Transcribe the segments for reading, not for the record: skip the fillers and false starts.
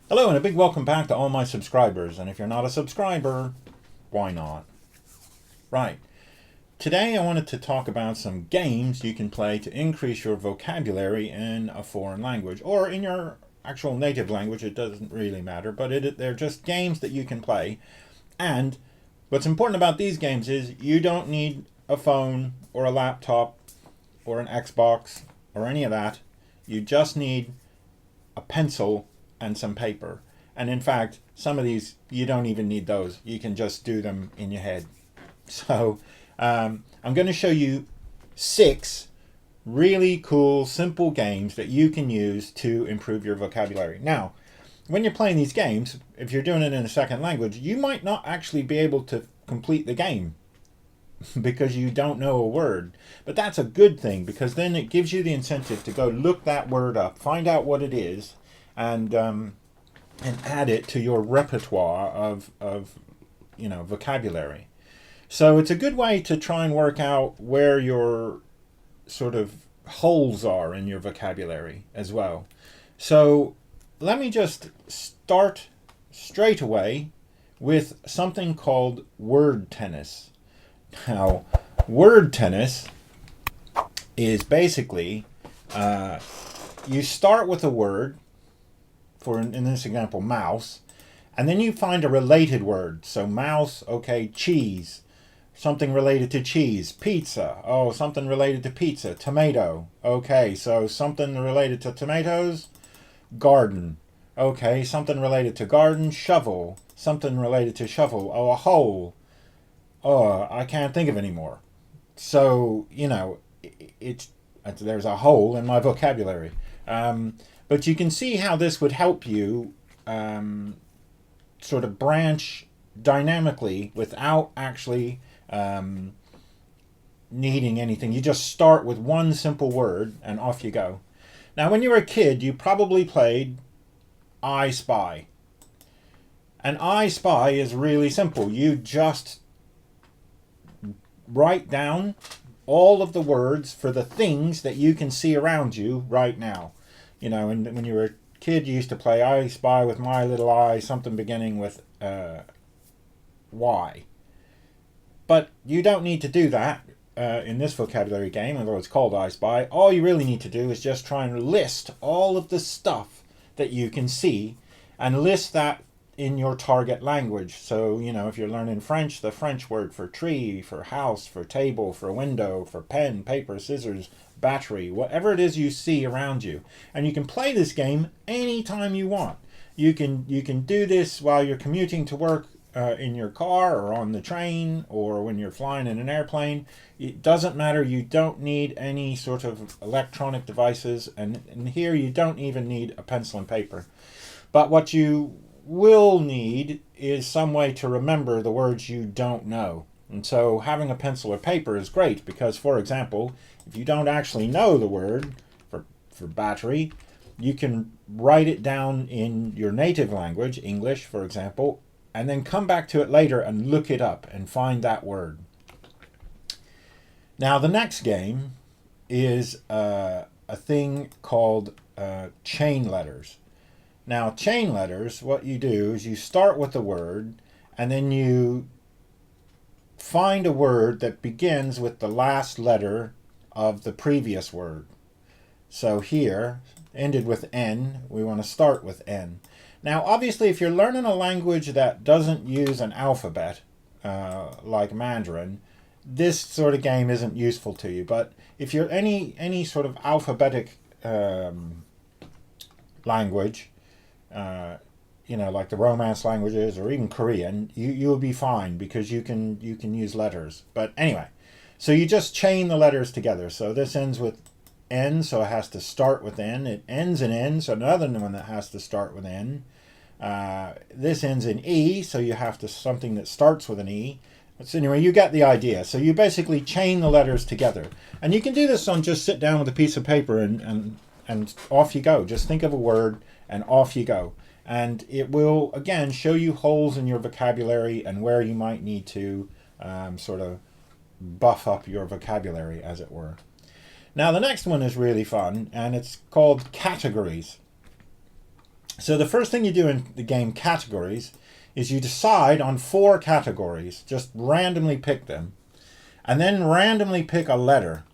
Hello and a big welcome back to all my subscribers. And if you're not a subscriber, why not? Right. Today I wanted to talk about some games you can play to increase your vocabulary in a foreign language or in your actual native language. It doesn't really matter, but they're just games that you can play. And what's important about these games is you don't need a phone or a laptop or an Xbox or any of that. You just need a pencil and some paper. And in fact, some of these, you don't even need those. You can just do them in your head. So I'm going to show you 6 really cool, simple games that you can use to improve your vocabulary. Now, when you're playing these games, if you're doing it in a second language, you might not actually be able to complete the game because you don't know a word. But that's a good thing, because then it gives you the incentive to go look that word up, find out what it is, and add it to your repertoire of vocabulary. So it's a good way to try and work out where your sort of holes are in your vocabulary as well. So let me just start straight away with something called word tennis. Now, word tennis is basically you start with a word, for in this example, mouse, and then you find a related word. So mouse, okay, cheese, something related to cheese. Pizza, oh, something related to pizza. Tomato, okay, so something related to tomatoes. Garden, okay, something related to garden. Shovel, something related to shovel. Oh, a hole. Oh, I can't think of any more. So, there's a hole in my vocabulary. But you can see how this would help you sort of branch dynamically without actually needing anything. You just start with one simple word and off you go. Now, when you were a kid, you probably played I Spy. And I Spy is really simple. You just write down all of the words for the things that you can see around you right now. And when you were a kid, you used to play I Spy with my little eye, something beginning with Y. But you don't need to do that in this vocabulary game, although it's called I Spy. All you really need to do is just try and list all of the stuff that you can see and list that in your target language. So, if you're learning French, the French word for tree, for house, for table, for window, for pen, paper, scissors, battery, whatever it is you see around you. And you can play this game anytime you want. You can do this while you're commuting to work in your car or on the train or when you're flying in an airplane. It doesn't matter. You don't need any sort of electronic devices. And here you don't even need a pencil and paper. But what you will need is some way to remember the words you don't know. And so having a pencil or paper is great because, for example, if you don't actually know the word for battery, you can write it down in your native language, English, for example, and then come back to it later and look it up and find that word. Now, the next game is a thing called chain letters. Now, chain letters, what you do is you start with a word and then you find a word that begins with the last letter of the previous word. So here, ended with N, we want to start with N. Now, obviously, if you're learning a language that doesn't use an alphabet, like Mandarin, this sort of game isn't useful to you. But if you're any sort of alphabetic language, like the Romance languages or even Korean, you'll be fine because you can use letters. But anyway, so you just chain the letters together. So this ends with N, so it has to start with N. It ends in N, so another one that has to start with N. This ends in E, so you have to something that starts with an E. So anyway, you get the idea. So you basically chain the letters together. And you can do this on just sit down with a piece of paper and off you go. Just think of a word and off you go. And it will, again, show you holes in your vocabulary and where you might need to sort of buff up your vocabulary, as it were. Now, the next one is really fun, and it's called categories. So the first thing you do in the game categories is you decide on 4 categories, just randomly pick them, and then randomly pick a letter.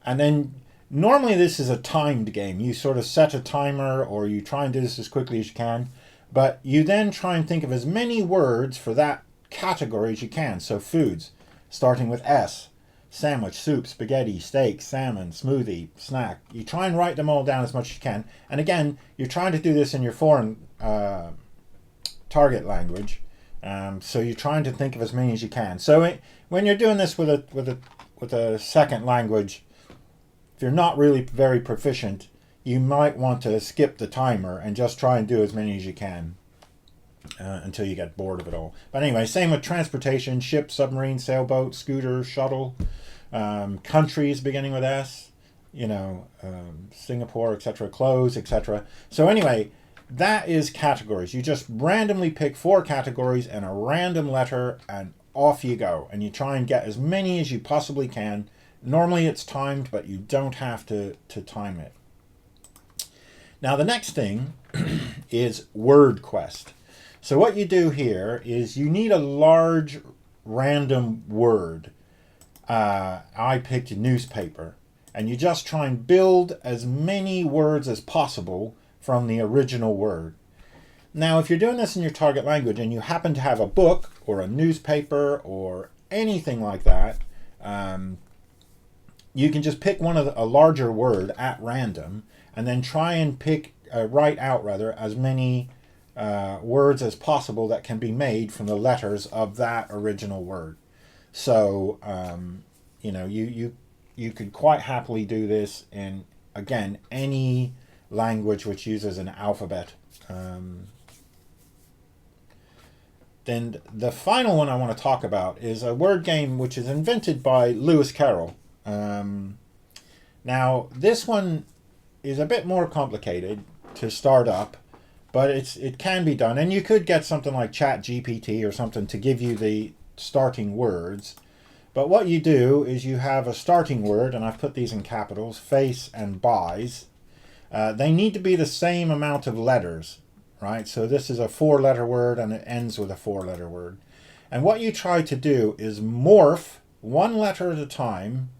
And then normally this is a timed game. You sort of set a timer, or you try and do this as quickly as you can, but you then try and think of as many words for that category as you can. So foods, starting with S. Sandwich, soup, spaghetti, steak, salmon, smoothie, snack. You try and write them all down as much as you can. And again, you're trying to do this in your foreign target language. So you're trying to think of as many as you can. So when you're doing this with a second language, if you're not really very proficient, you might want to skip the timer and just try and do as many as you can until you get bored of it all. But anyway, same with transportation: ship, submarine, sailboat, scooter, shuttle. Countries beginning with S, Singapore, etc., clothes, etc. So anyway, that is categories. You just randomly pick 4 categories and a random letter, and off you go. And you try and get as many as you possibly can. Normally it's timed, but you don't have to time it. Now the next thing is word quest. So what you do here is you need a large random word. I picked newspaper, and you just try and build as many words as possible from the original word. Now, if you're doing this in your target language and you happen to have a book or a newspaper or anything like that, you can just pick a larger word at random, and then try and write out as many words as possible that can be made from the letters of that original word. So, you could quite happily do this in, again, any language which uses an alphabet. Then the final one I want to talk about is a word game which is invented by Lewis Carroll. Now, this one is a bit more complicated to start up, but it can be done. And you could get something like ChatGPT or something to give you the starting words. But what you do is you have a starting word, and I've put these in capitals: face and buys. They need to be the same amount of letters, right? So this is a 4-letter word, and it ends with a 4-letter word. And what you try to do is morph 1 letter at a time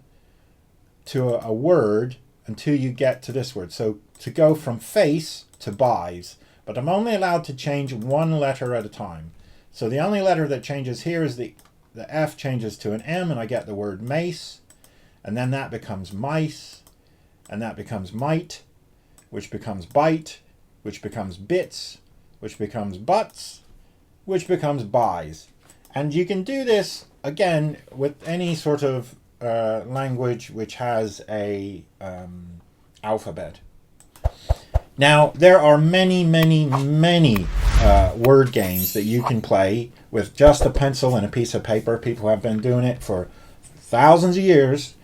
to a word until you get to this word. So to go from face to buys, but I'm only allowed to change 1 letter at a time. So the only letter that changes here is the F changes to an M, and I get the word mace, and then that becomes mice, and that becomes might, which becomes bite, which becomes bits, which becomes butts, which becomes buys. And you can do this, again, with any sort of language which has a alphabet. Now, there are many, many, many word games that you can play with just a pencil and a piece of paper. People have been doing it for thousands of years,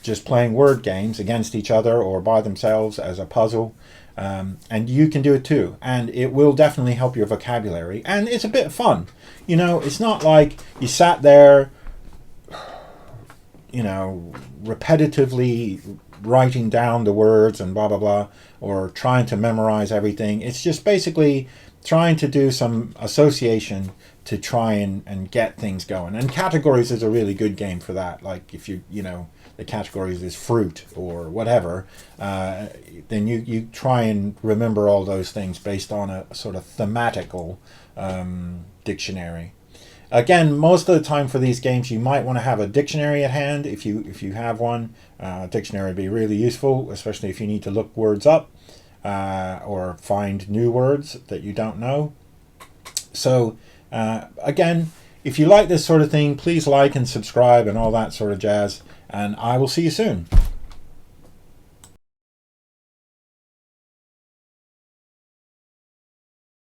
just playing word games against each other or by themselves as a puzzle. And you can do it too. And it will definitely help your vocabulary. And it's a bit of fun. It's not like you sat there, repetitively writing down the words and blah, blah, blah, or trying to memorize everything. It's just basically trying to do some association to try and get things going. And categories is a really good game for that. Like if the categories is fruit or whatever, then you try and remember all those things based on a sort of thematical dictionary. Again, most of the time for these games, you might want to have a dictionary at hand. If you have one, a dictionary would be really useful, especially if you need to look words up or find new words that you don't know. So, again, if you like this sort of thing, please like and subscribe and all that sort of jazz. And I will see you soon.